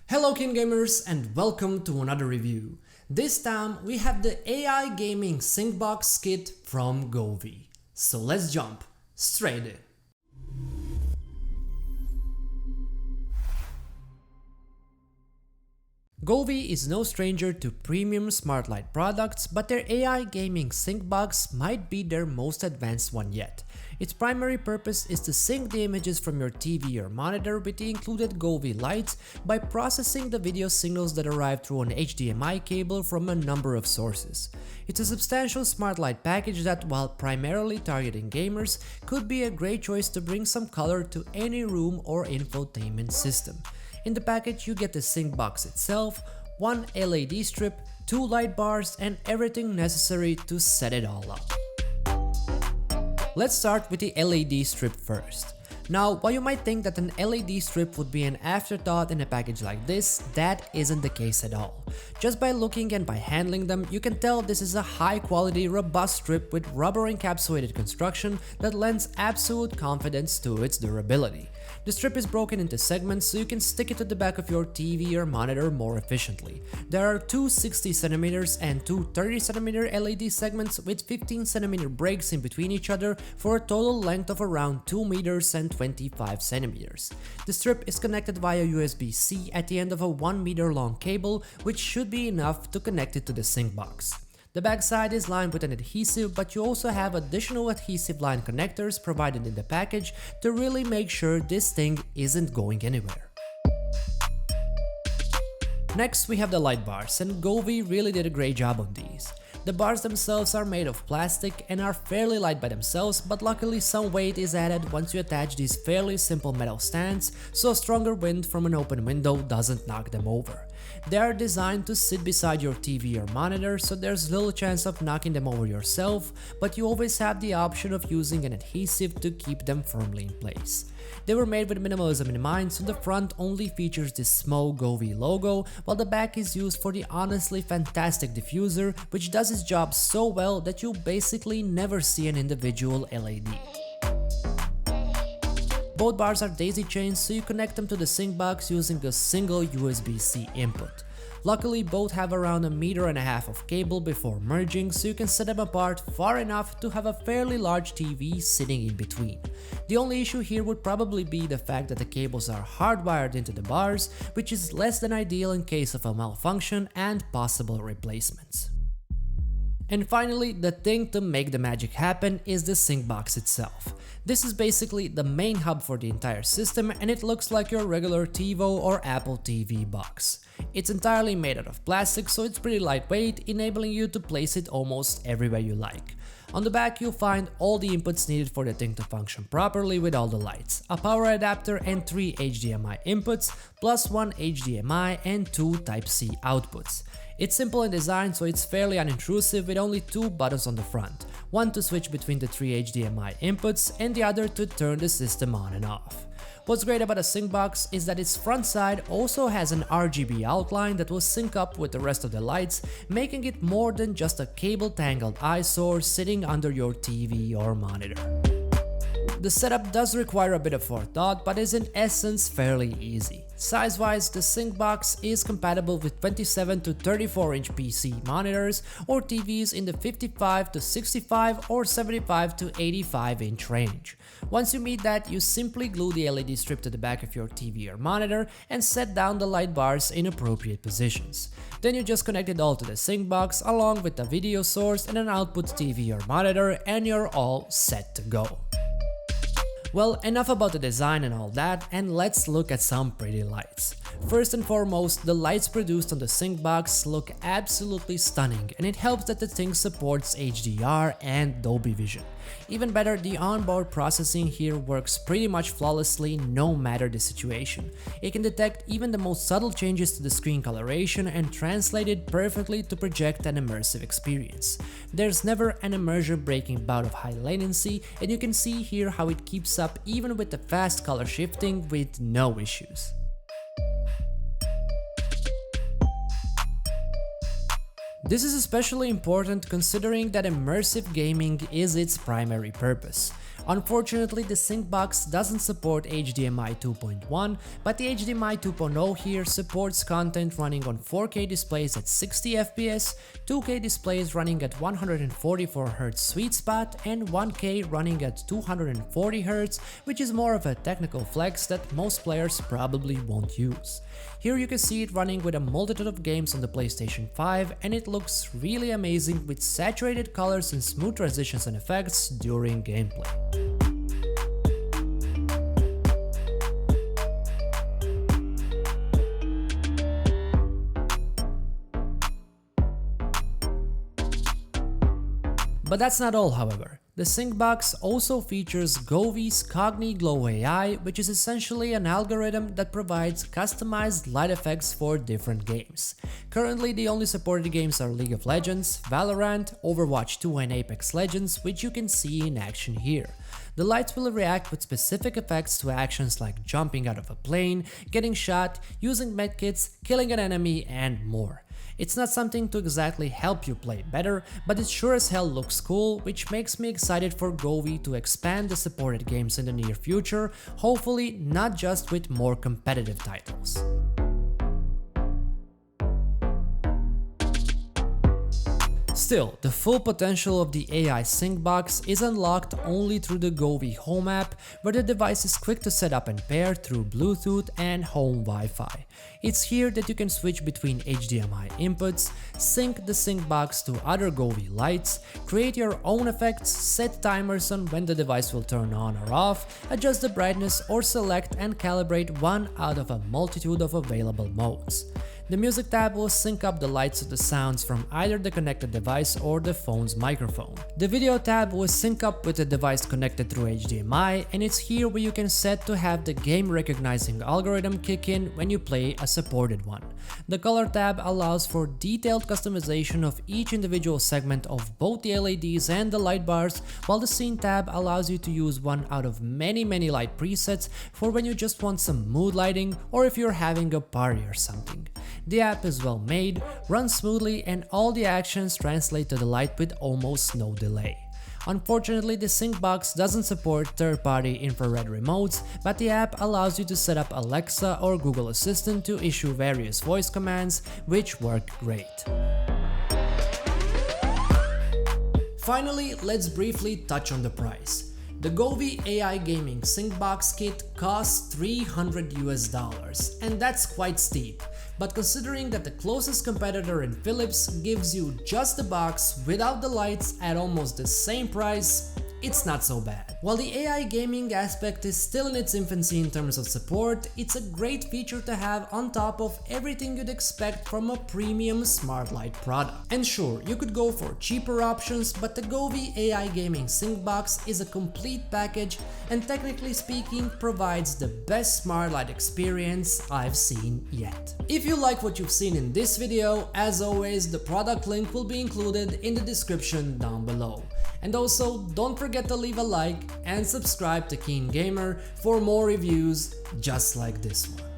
Hello KeenGamers and welcome to another review. This time we have the AI gaming sync box kit from Govee. So let's jump straight in. Govee is no stranger to premium smart light products, but their AI gaming sync box might be their most advanced one yet. Its primary purpose is to sync the images from your TV or monitor with the included Govee lights by processing the video signals that arrive through an HDMI cable from a number of sources. It's a substantial smart light package that, while primarily targeting gamers, could be a great choice to bring some color to any room or infotainment system. In the package, you get the sync box itself, one LED strip, 2 light bars, and everything necessary to set it all up. Let's start with the LED strip first. Now, while you might think that an LED strip would be an afterthought in a package like this, that isn't the case at all. Just by looking and by handling them, you can tell this is a high-quality, robust strip with rubber-encapsulated construction that lends absolute confidence to its durability. The strip is broken into segments so you can stick it to the back of your TV or monitor more efficiently. There are two 60cm and two 30cm LED segments with 15cm breaks in between each other for a total length of around 2 meters and 25 centimeters. The strip is connected via USB-C at the end of a 1 meter long cable, which should be enough to connect it to the sync box. The backside is lined with an adhesive, but you also have additional adhesive line connectors provided in the package to really make sure this thing isn't going anywhere. Next, we have the light bars, and Govee really did a great job on these. The bars themselves are made of plastic and are fairly light by themselves, but luckily some weight is added once you attach these fairly simple metal stands, so a stronger wind from an open window doesn't knock them over. They are designed to sit beside your TV or monitor, so there's little chance of knocking them over yourself, but you always have the option of using an adhesive to keep them firmly in place. They were made with minimalism in mind, so the front only features this small Govee logo, while the back is used for the honestly fantastic diffuser, which does its job so well that you basically never see an individual LED. Both bars are daisy chained, so you connect them to the sync box using a single USB-C input. Luckily, both have around 1.5 meters of cable before merging, so you can set them apart far enough to have a fairly large TV sitting in between. The only issue here would probably be the fact that the cables are hardwired into the bars, which is less than ideal in case of a malfunction and possible replacements. And finally, the thing to make the magic happen is the sync box itself. This is basically the main hub for the entire system, and it looks like your regular TiVo or Apple TV box. It's entirely made out of plastic, so it's pretty lightweight, enabling you to place it almost everywhere you like. On the back, you'll find all the inputs needed for the thing to function properly with all the lights, a power adapter and 3 HDMI inputs, plus 1 HDMI and 2 Type-C outputs. It's simple in design, so it's fairly unintrusive with only 2 buttons on the front, one to switch between the 3 HDMI inputs and the other to turn the system on and off. What's great about a sync box is that its front side also has an RGB outline that will sync up with the rest of the lights, making it more than just a cable-tangled eyesore sitting under your TV or monitor. The setup does require a bit of forethought, but is in essence fairly easy. Size-wise, the sync box is compatible with 27 to 34 inch PC monitors or TVs in the 55 to 65 or 75 to 85 inch range. Once you meet that, you simply glue the LED strip to the back of your TV or monitor and set down the light bars in appropriate positions. Then you just connect it all to the sync box along with a video source and an output TV or monitor, and you're all set to go. Well, enough about the design and all that, and let's look at some pretty lights. First and foremost, the lights produced on the sync box look absolutely stunning, and it helps that the thing supports HDR and Dolby Vision. Even better, the onboard processing here works pretty much flawlessly no matter the situation. It can detect even the most subtle changes to the screen coloration and translate it perfectly to project an immersive experience. There's never an immersion-breaking bout of high latency, and you can see here how it keeps up even with the fast color shifting with no issues. This is especially important considering that immersive gaming is its primary purpose. Unfortunately, the sync box doesn't support HDMI 2.1, but the HDMI 2.0 here supports content running on 4K displays at 60 FPS, 2K displays running at 144Hz sweet spot, and 1K running at 240Hz, which is more of a technical flex that most players probably won't use. Here you can see it running with a multitude of games on the PlayStation 5, and it looks really amazing with saturated colors and smooth transitions and effects during gameplay. But that's not all, however. The sync box also features Govee's Cogniglo AI, which is essentially an algorithm that provides customized light effects for different games. Currently, the only supported games are League of Legends, Valorant, Overwatch 2 and Apex Legends, which you can see in action here. The lights will react with specific effects to actions like jumping out of a plane, getting shot, using medkits, killing an enemy, and more. It's not something to exactly help you play better, but it sure as hell looks cool, which makes me excited for Govee to expand the supported games in the near future, hopefully not just with more competitive titles. Still, the full potential of the AI sync box is unlocked only through the Govee Home app, where the device is quick to set up and pair through Bluetooth and home Wi-Fi. It's here that you can switch between HDMI inputs, sync the sync box to other Govee lights, create your own effects, set timers on when the device will turn on or off, adjust the brightness, or select and calibrate one out of a multitude of available modes. The music tab will sync up the lights of the sounds from either the connected device or the phone's microphone. The video tab will sync up with the device connected through HDMI, and it's here where you can set to have the game recognizing algorithm kick in when you play a supported one. The color tab allows for detailed customization of each individual segment of both the LEDs and the light bars, while the scene tab allows you to use one out of many light presets for when you just want some mood lighting or if you're having a party or something. The app is well made, runs smoothly, and all the actions translate to the light with almost no delay. Unfortunately, the sync box doesn't support third-party infrared remotes, but the app allows you to set up Alexa or Google Assistant to issue various voice commands, which work great. Finally, let's briefly touch on the price. The Govee AI Gaming Sync Box Kit costs $300, and that's quite steep. But considering that the closest competitor in Philips gives you just the box without the lights at almost the same price, it's not so bad. While the AI gaming aspect is still in its infancy in terms of support, it's a great feature to have on top of everything you'd expect from a premium smart light product. And sure, you could go for cheaper options, but the Govee AI Gaming Sync Box is a complete package and technically speaking provides the best smart light experience I've seen yet. If you like what you've seen in this video, as always, the product link will be included in the description down below. And also, don't forget to leave a like and subscribe to KeenGamer for more reviews just like this one.